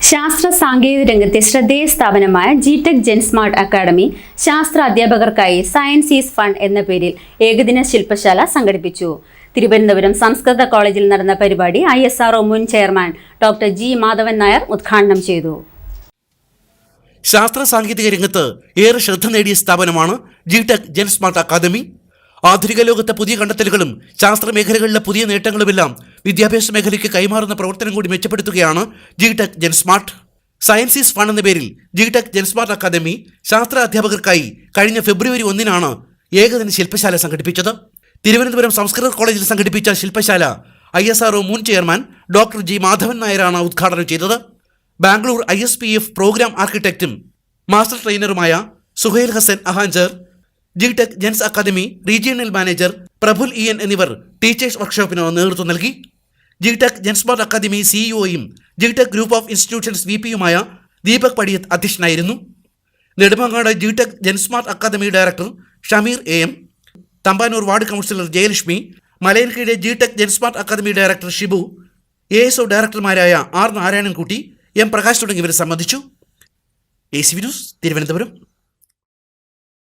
ശാസ്ത്ര സാങ്കേതിക രംഗത്തെ ശ്രദ്ധേയ സ്ഥാപനമായ ജിടെക് ജെൻസ്മാർട്ട് അക്കാദമി ശാസ്ത്ര അധ്യാപകർക്കായി സയൻസ് ഈസ് ഫൺ എന്ന പേരിൽ ഏകദിന ശില്പശാല സംഘടിപ്പിച്ചു. തിരുവനന്തപുരം സംസ്കൃത കോളേജിൽ നടന്ന പരിപാടി ISRO മുൻ chairman doctor G. Madhavan Nair ഉദ്ഘാടനം ചെയ്തു. ശാസ്ത്ര സാങ്കേതിക രംഗത്ത് ഏറെ ശ്രദ്ധ നേടിയ സ്ഥാപനമാണ് ജിടെക് ജെൻസ്മാർട്ട് അക്കാദമി. ആധുനിക ലോകത്തെ പുതിയ കണ്ടെത്തലുകളും ശാസ്ത്ര മേഖലകളിലെ പുതിയ നേട്ടങ്ങളുമെല്ലാം വിദ്യാഭ്യാസ മേഖലയ്ക്ക് കൈമാറുന്ന പ്രവർത്തനം കൂടി മെച്ചപ്പെടുത്തുകയാണ് ജിടെക് ജെൻസ്മാർട്ട്. സയൻസ് ഈസ് ഫൺ എന്ന പേരിൽ ജിടെക് ജെൻസ്മാർട്ട് അക്കാദമി ശാസ്ത്ര അധ്യാപകർക്കായി കഴിഞ്ഞ ഫെബ്രുവരി 1 ഏകദിന ശില്പശാല സംഘടിപ്പിച്ചത്. തിരുവനന്തപുരം സംസ്കൃത കോളേജിൽ സംഘടിപ്പിച്ച ശില്പശാല ISRO മുൻ ചെയർമാൻ ഡോക്ടർ G. മാധവൻ നായരാണ് ഉദ്ഘാടനം ചെയ്തത്. ബാംഗ്ലൂർ ISPF പ്രോഗ്രാം ആർക്കിടെക്റ്റും മാസ്റ്റർ ട്രെയിനറുമായ Suhail Hasan Ahanger, GTEC Gens academy regional manager Praful EN എന്നിവർ ടീച്ചേഴ്സ് വർക്ക്ഷോപ്പിന് നേതൃത്വം നൽകി. ജിടെക് ജെൻസ്മാർട്ട് അക്കാദമി CEOയും ജിടെക് ഗ്രൂപ്പ് ഓഫ് ഇൻസ്റ്റിറ്റ്യൂഷൻസ് VPയുമായ ദീപക് പടിയത്ത് അധ്യക്ഷനായിരുന്നു. Nedumangad GTEC GenSmart academy director Shameer AM, Thampanoor ward councillor Jayalakshmi, Malayinkeezhu GTEC GenSmart academy director Shibu, ASO ഡയറക്ടർമാരായ R. നാരായണൻകുട്ടി, M. പ്രകാശ് തുടങ്ങിയവർ സംബന്ധിച്ചു. AC news, Thiruvananthapuram.